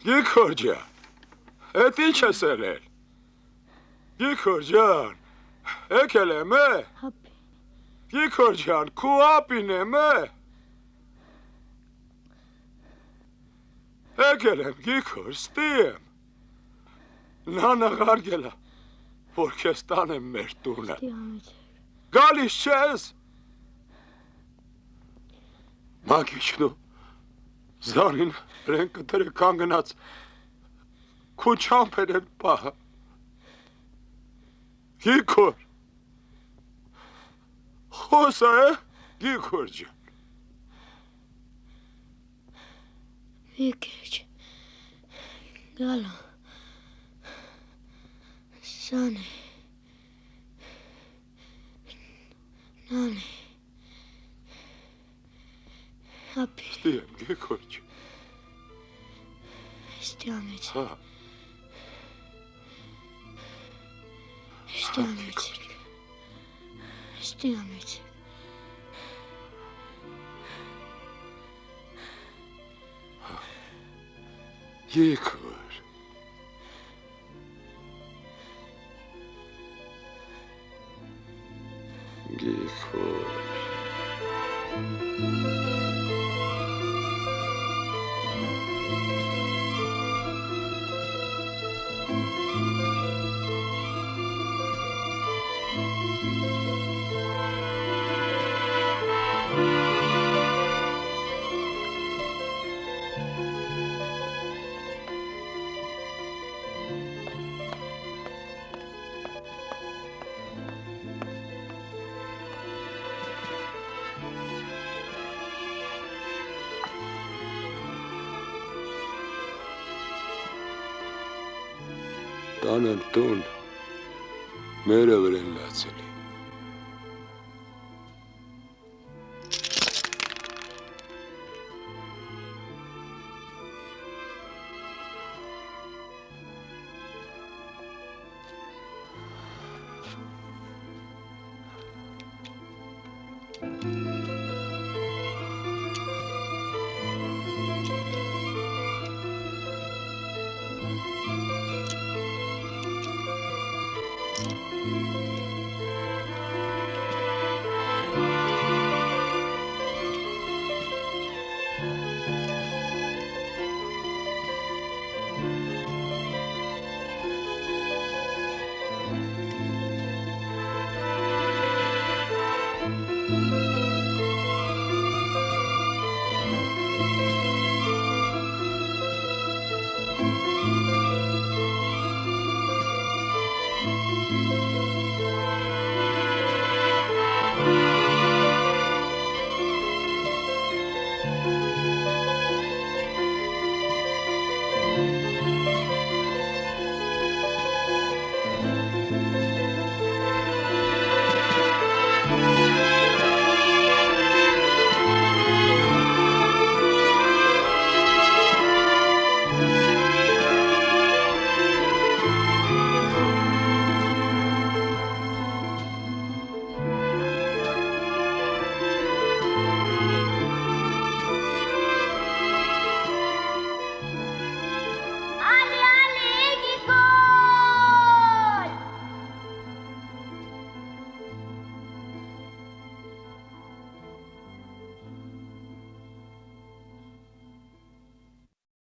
Գիգոր ջան, էդ ինչ ես եղել։ Գիգոր ջան, եկել եմ է։ Գիգոր ջան, քու ապին եմ է։ Եկել եմ Գիգոր, ստի եմ։ Նանը ղարգել է, որ քեզ տանեմ մեր տունը։ Գալիս չես։ Մագիչնու Զանին ռեն կտրե կանգնած քու չամփեր են պահը։ Գիգոր։ Խոսա է, Գիգոր ջան։ Եկեջ, գալա, Զանի, նանի, ապի։ Ստի եմ, Գիգոր ջան։ Ստիամից։ Հա։ Ստիամից։ Ստիամից։ Գիգոր։ Գիգոր։ Տանեմ տուն, մերը վրեն լացել է։ Thank you.